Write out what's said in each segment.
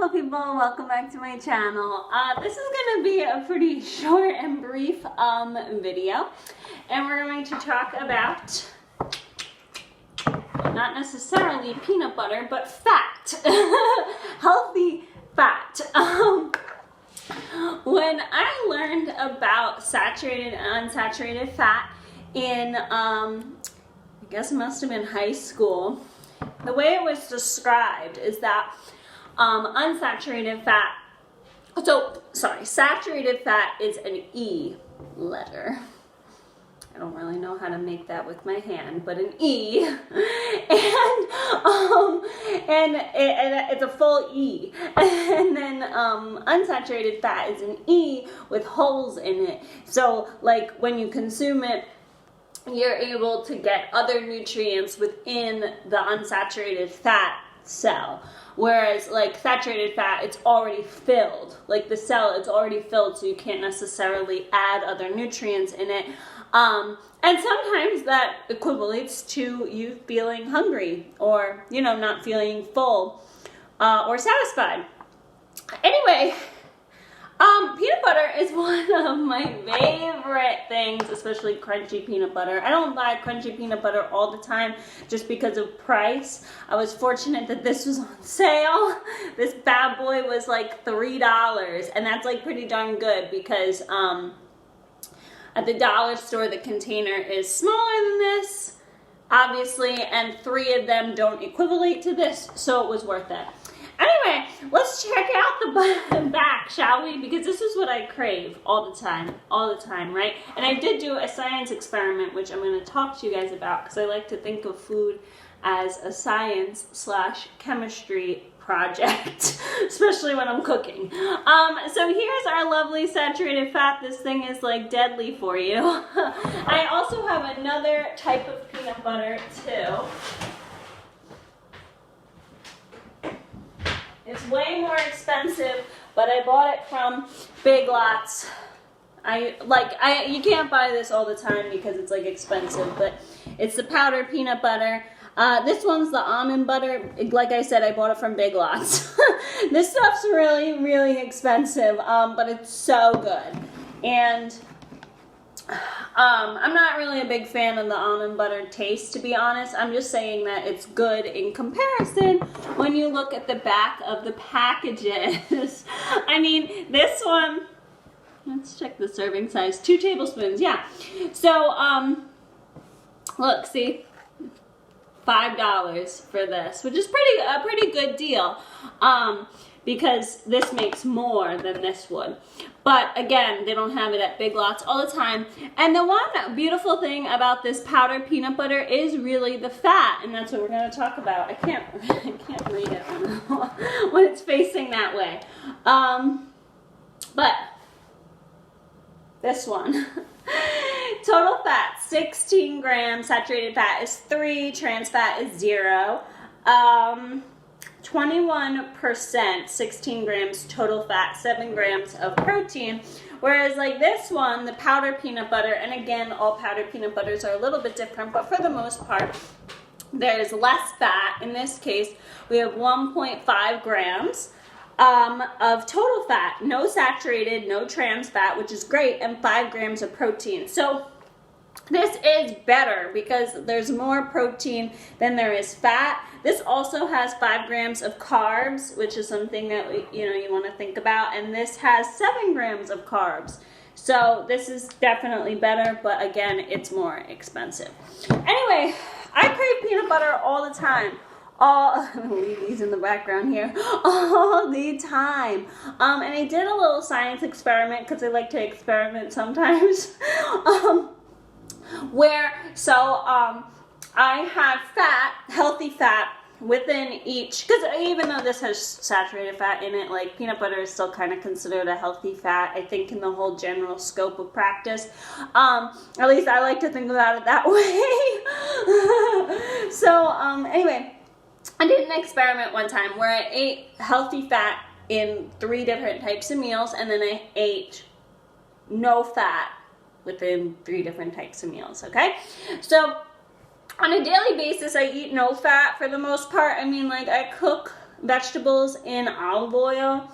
beautiful people, welcome back to my channel. This is going to be a pretty short and brief video, and we're going to talk about not necessarily peanut butter, but fat. Healthy fat. When I learned about saturated and unsaturated fat in, I guess it must have been high school, the way it was described is that unsaturated fat, saturated fat is an E letter. I don't really know how to make that with my hand, but an E, and it's a full E, and then unsaturated fat is an E with holes in it. So like when you consume it, you're able to get other nutrients within the unsaturated fat cell. Whereas like saturated fat, it's already filled. Like the cell, it's already filled, so you can't necessarily add other nutrients in it. And sometimes that equates to you feeling hungry or, you know, not feeling full or satisfied. Anyway, peanut butter is one of my favorite things, especially crunchy peanut butter. I don't buy crunchy peanut butter all the time just because of price. I was fortunate that this was on sale. This bad boy was like $3, and that's like pretty darn good because at the dollar store the container is smaller than this, obviously, and 3 of them don't equivalent to this, so it was worth it. Anyway, let's check out the back, shall we? Because this is what I crave all the time, right? And I did do a science experiment, which I'm going to talk to you guys about, because I like to think of food as a science/chemistry project, especially when I'm cooking. So here's our lovely saturated fat. This thing is like deadly for you. I also have another type of peanut butter too. It's way more expensive, but I bought it from Big Lots. You can't buy this all the time because it's like expensive, but it's the powdered peanut butter. This one's the almond butter. Like I said, I bought it from Big Lots. This stuff's really, really expensive, but it's so good. And I'm not really a big fan of the almond butter taste, to be honest. I'm just saying that it's good in comparison when you look at the back of the packages. I mean, this one, let's check the serving size, 2 tablespoons, yeah. So, look, see, $5 for this, which is a pretty good deal, because this makes more than this would. But again, they don't have it at Big Lots all the time. And the one beautiful thing about this powdered peanut butter is really the fat, and that's what we're going to talk about. I can't read it when it's facing that way. But this one. Total fat, 16 grams. Saturated fat is 3. Trans fat is 0. 21%, 16 grams total fat, 7 grams of protein. Whereas like this one, the powdered peanut butter, and again, all powdered peanut butters are a little bit different, but for the most part, there's less fat. In this case, we have 1.5 grams of total fat, no saturated, no trans fat, which is great, and 5 grams of protein. So this is better because there's more protein than there is fat. This also has 5 grams of carbs, which is something that you want to think about, and this has 7 grams of carbs. So this is definitely better, but again, it's more expensive. Anyway, I crave peanut butter all the time. I'm gonna leave these in the background here, all the time. And I did a little science experiment, because I like to experiment sometimes, I had fat, healthy fat, within each, because even though this has saturated fat in it, like peanut butter is still kind of considered a healthy fat, I think, in the whole general scope of practice. At least I like to think about it that way. So, anyway, I did an experiment one time where I ate healthy fat in 3 different types of meals, and then I ate no fat within 3 different types of meals, okay? So on a daily basis, I eat no fat for the most part. I mean, like, I cook vegetables in olive oil,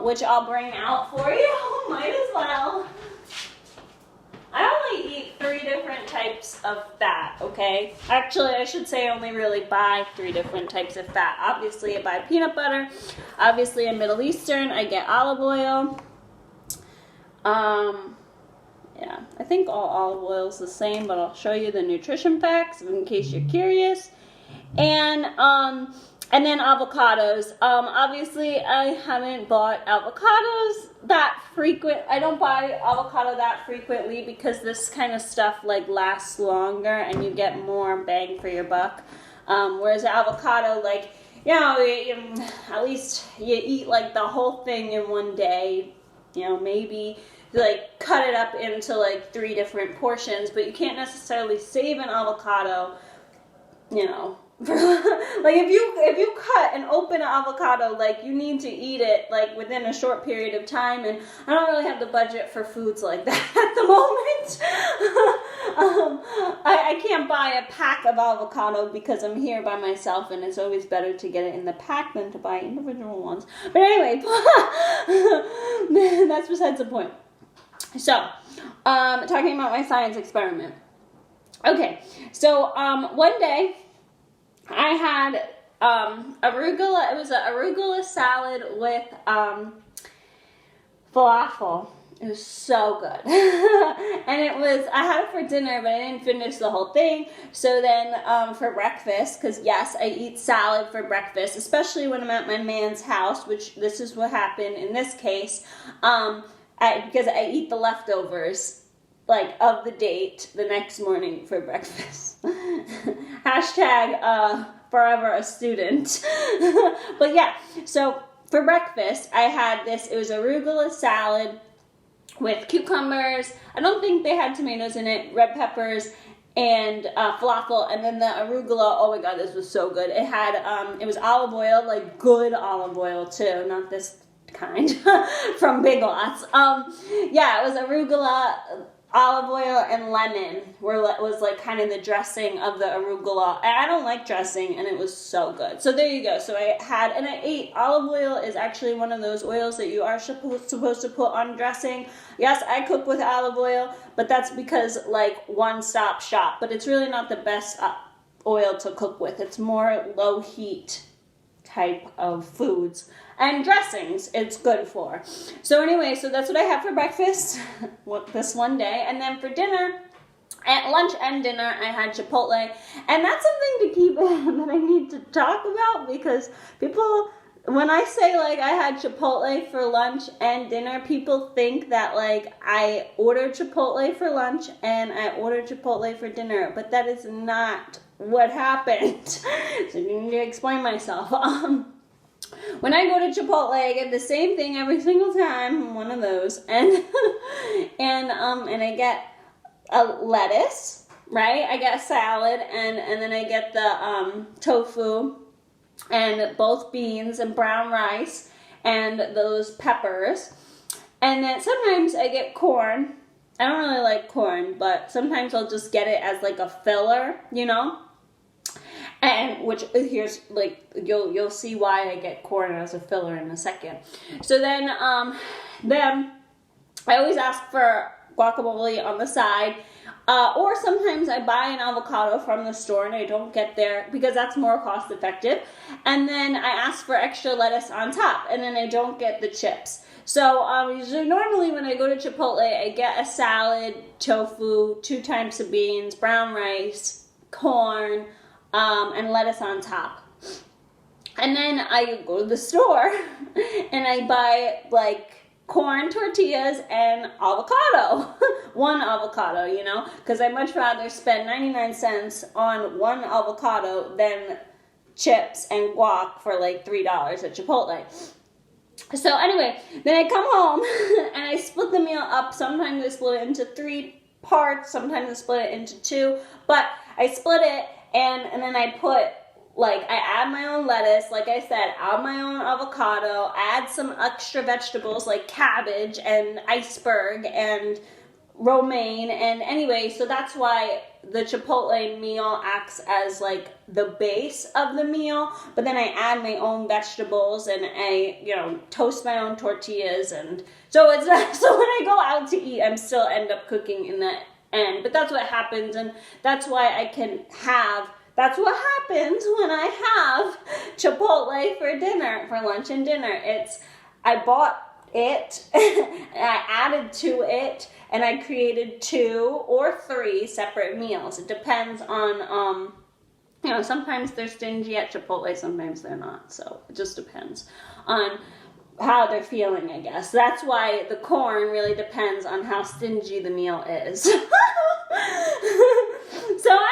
which I'll bring out for you. Might as well. I only eat 3 different types of fat, okay? Actually, I should say I only really buy 3 different types of fat. Obviously, I buy peanut butter. Obviously, I'm Middle Eastern. I get olive oil. Yeah, I think all olive oil is the same, but I'll show you the nutrition facts in case you're curious. And then avocados. Obviously, I haven't bought avocados that frequent. I don't buy avocado that frequently because this kind of stuff like lasts longer and you get more bang for your buck. Whereas avocado, like, you know, at least you eat like the whole thing in one day. You know, maybe like cut it up into like 3 different portions, but you can't necessarily save an avocado, you know. Like if you cut and open an avocado, like you need to eat it like within a short period of time, and I don't really have the budget for foods like that at the moment. I can't buy a pack of avocado because I'm here by myself, and it's always better to get it in the pack than to buy individual ones. But anyway, that's besides the point. So, talking about my science experiment. Okay, so one day I had arugula. It was an arugula salad with falafel. It was so good. And I had it for dinner, but I didn't finish the whole thing. So then for breakfast, because yes, I eat salad for breakfast, especially when I'm at my man's house, which this is what happened in this case, because I eat the leftovers like of the date the next morning for breakfast. Hashtag forever a student. But yeah, so for breakfast I had this. It was arugula salad with cucumbers. I don't think they had tomatoes in it, red peppers, and falafel, and then the arugula. Oh my god, this was so good. It had it was olive oil, like good olive oil too, not this kind from Big Lots. Yeah, it was arugula, olive oil, and lemon was like kind of the dressing of the arugula. And I don't like dressing, and it was so good. So there you go. So I ate olive oil. Is actually one of those oils that you are supposed to put on dressing. Yes, I cook with olive oil, but that's because like one-stop shop. But it's really not the best oil to cook with. It's more low heat type of foods and dressings it's good for. So anyway, so that's what I had for breakfast this one day. And then for dinner, at lunch and dinner, I had Chipotle. And that's something to keep that I need to talk about, because people, when I say like I had Chipotle for lunch and dinner, people think that like I ordered Chipotle for lunch and I ordered Chipotle for dinner, but that is not what happened. So I need to explain myself. When I go to Chipotle, I get the same thing every single time, one of those, and and I get a lettuce, right? I get a salad, and then I get the tofu, and both beans and brown rice, and those peppers, and then sometimes I get corn. I don't really like corn, but sometimes I'll just get it as like a filler, you know. And which here's like you'll see why I get corn as a filler in a second. So then I always ask for guacamole on the side, or sometimes I buy an avocado from the store and I don't get there because that's more cost effective. And then I ask for extra lettuce on top, and then I don't get the chips. So usually, normally when I go to Chipotle, I get a salad, tofu, 2 types of beans, brown rice, corn, and lettuce on top. And then I go to the store and I buy like corn tortillas and avocado. One avocado, you know, because I'd much rather spend 99 cents on one avocado than chips and guac for like $3 at Chipotle. So anyway, then I come home and I split the meal up. Sometimes I split it into 3 parts, sometimes I split it into 2, but I split it. And then I put, like, I add my own lettuce, like I said, add my own avocado, add some extra vegetables like cabbage and iceberg and romaine. And anyway, so that's why the Chipotle meal acts as like the base of the meal, but then I add my own vegetables and I, you know, toast my own tortillas, and so it's not, so when I go out to eat, I'm still end up cooking in the end. But that's what happens, and that's why I can have, that's what happens when I have Chipotle for dinner, for lunch and dinner. It's, I bought it, and I added to it, and I created 2 or 3 separate meals. It depends on, you know, sometimes they're stingy at Chipotle, sometimes they're not. So it just depends on how they're feeling, I guess. That's why the corn really depends on how stingy the meal is. So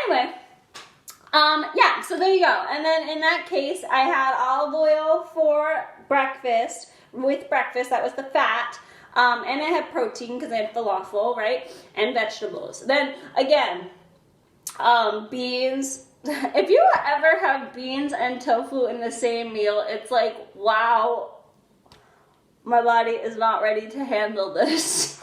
anyway, yeah, so there you go. And then in that case, I had olive oil for breakfast. With breakfast, that was the fat, and I had protein because I had falafel, right, and vegetables. Then again, beans. If you ever have beans and tofu in the same meal, it's like, wow, my body is not ready to handle this.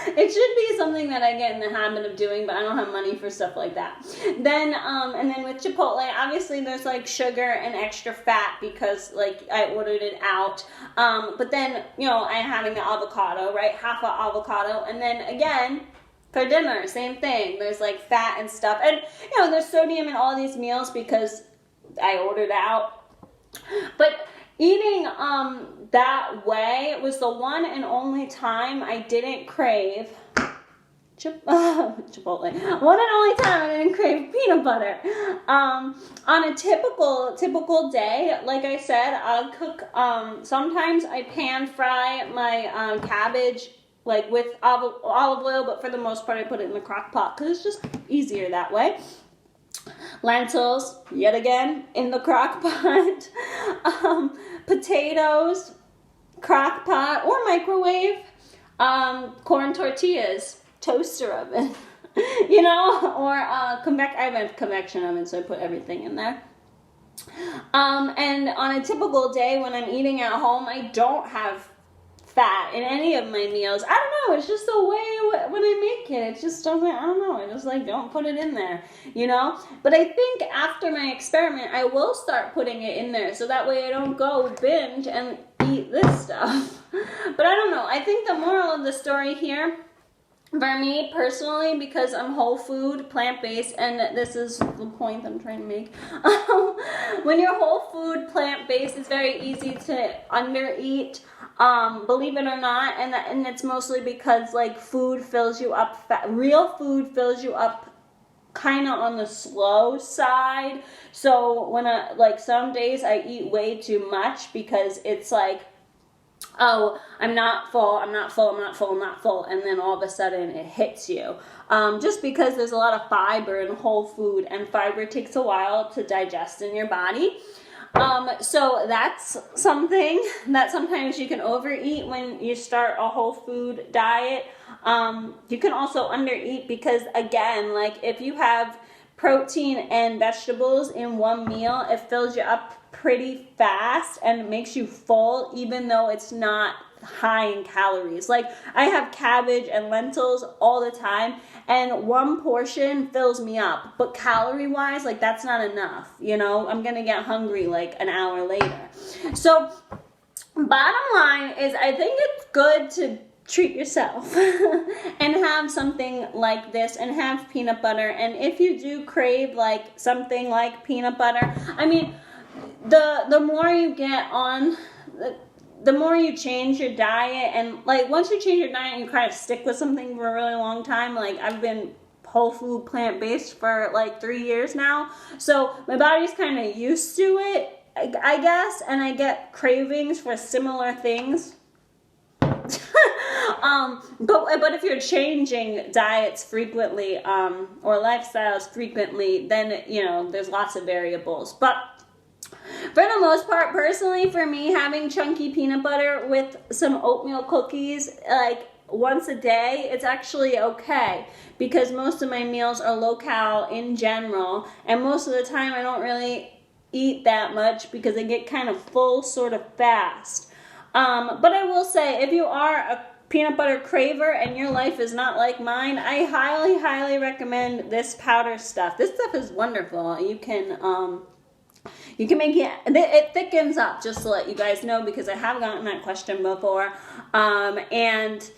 It should be something that I get in the habit of doing, but I don't have money for stuff like that. Then, and then with Chipotle, obviously there's like sugar and extra fat because like I ordered it out. But then, you know, I'm having the avocado, right? Half an avocado. And then again, for dinner, same thing. There's like fat and stuff. And, you know, there's sodium in all these meals because I ordered out. But eating that way was the one and only time I didn't crave Chipotle. One and only time I didn't crave peanut butter. On a typical day, like I said, I'll cook. Sometimes I pan fry my cabbage like with olive oil, but for the most part I put it in the crock pot because it's just easier that way. Lentils, yet again, in the crock pot. Potatoes, crock pot or microwave. Corn tortillas, toaster oven. You know, or I have a convection oven, so I put everything in there. And on a typical day when I'm eating at home, I don't have fat in any of my meals. I don't know, it's just the way when I make it just doesn't, I don't know, I just like don't put it in there, you know. But I think after my experiment I will start putting it in there so that way I don't go binge and eat this stuff. But I don't know, I think the moral of the story here for me personally, because I'm whole food, plant-based, and this is the point I'm trying to make. When you're whole food, plant-based, it's very easy to undereat. Believe it or not, and it's mostly because like food fills you up, real food fills you up kind of on the slow side. So when like some days I eat way too much because it's like, oh, I'm not full, and then all of a sudden it hits you. Just because there's a lot of fiber in whole food, and fiber takes a while to digest in your body. So that's something that sometimes you can overeat when you start a whole food diet. You can also undereat because, again, like if you have protein and vegetables in one meal, it fills you up pretty fast and it makes you full even though it's not high in calories. Like I have cabbage and lentils all the time and one portion fills me up, but calorie wise, like that's not enough, you know. I'm gonna get hungry like an hour later. So bottom line is I think it's good to treat yourself and have something like this and have peanut butter. And if you do crave like something like peanut butter, I mean, the more you get on, the more you change your diet, and like once you change your diet and you kind of stick with something for a really long time, like I've been whole food plant-based for like 3 years now, so my body's kind of used to it, I guess, and I get cravings for similar things. But if you're changing diets frequently or lifestyles frequently, then you know there's lots of variables. But for the most part, personally, for me, having chunky peanut butter with some oatmeal cookies like once a day, it's actually okay because most of my meals are low-cal in general, and most of the time I don't really eat that much because I get kind of full sort of fast. But I will say, if you are a peanut butter craver and your life is not like mine, I highly, highly recommend this powder stuff. This stuff is wonderful. You can make it thickens up, just to let you guys know, because I have gotten that question before. And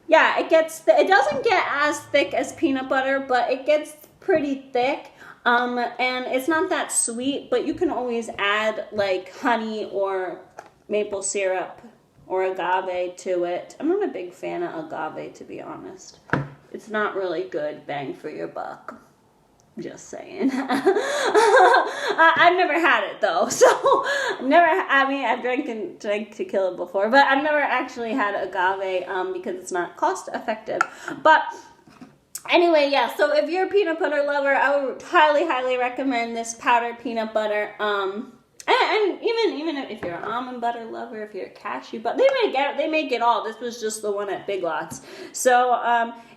yeah, it doesn't get as thick as peanut butter, but it gets pretty thick. And it's not that sweet, but you can always add like honey or maple syrup or agave to it. I'm not a big fan of agave, to be honest. It's not really good bang for your buck. Just saying. I've never had it though, so I've drank tequila before, but I've never actually had agave because it's not cost effective. But anyway, yeah, so if you're a peanut butter lover, I would highly, highly recommend this powdered peanut butter. And even if you're an almond butter lover, if you're a cashew, but they make it all. This was just the one at Big Lots. So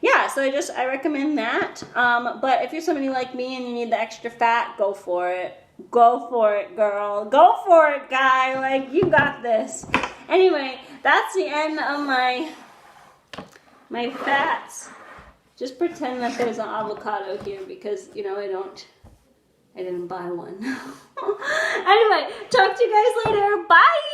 yeah, so I recommend that. But if you're somebody like me and you need the extra fat, go for it. Go for it, girl. Go for it, guy. Like, you got this. Anyway, that's the end of my fats. Just pretend that there's an avocado here because, I didn't buy one. Anyway, talk to you guys later. Bye!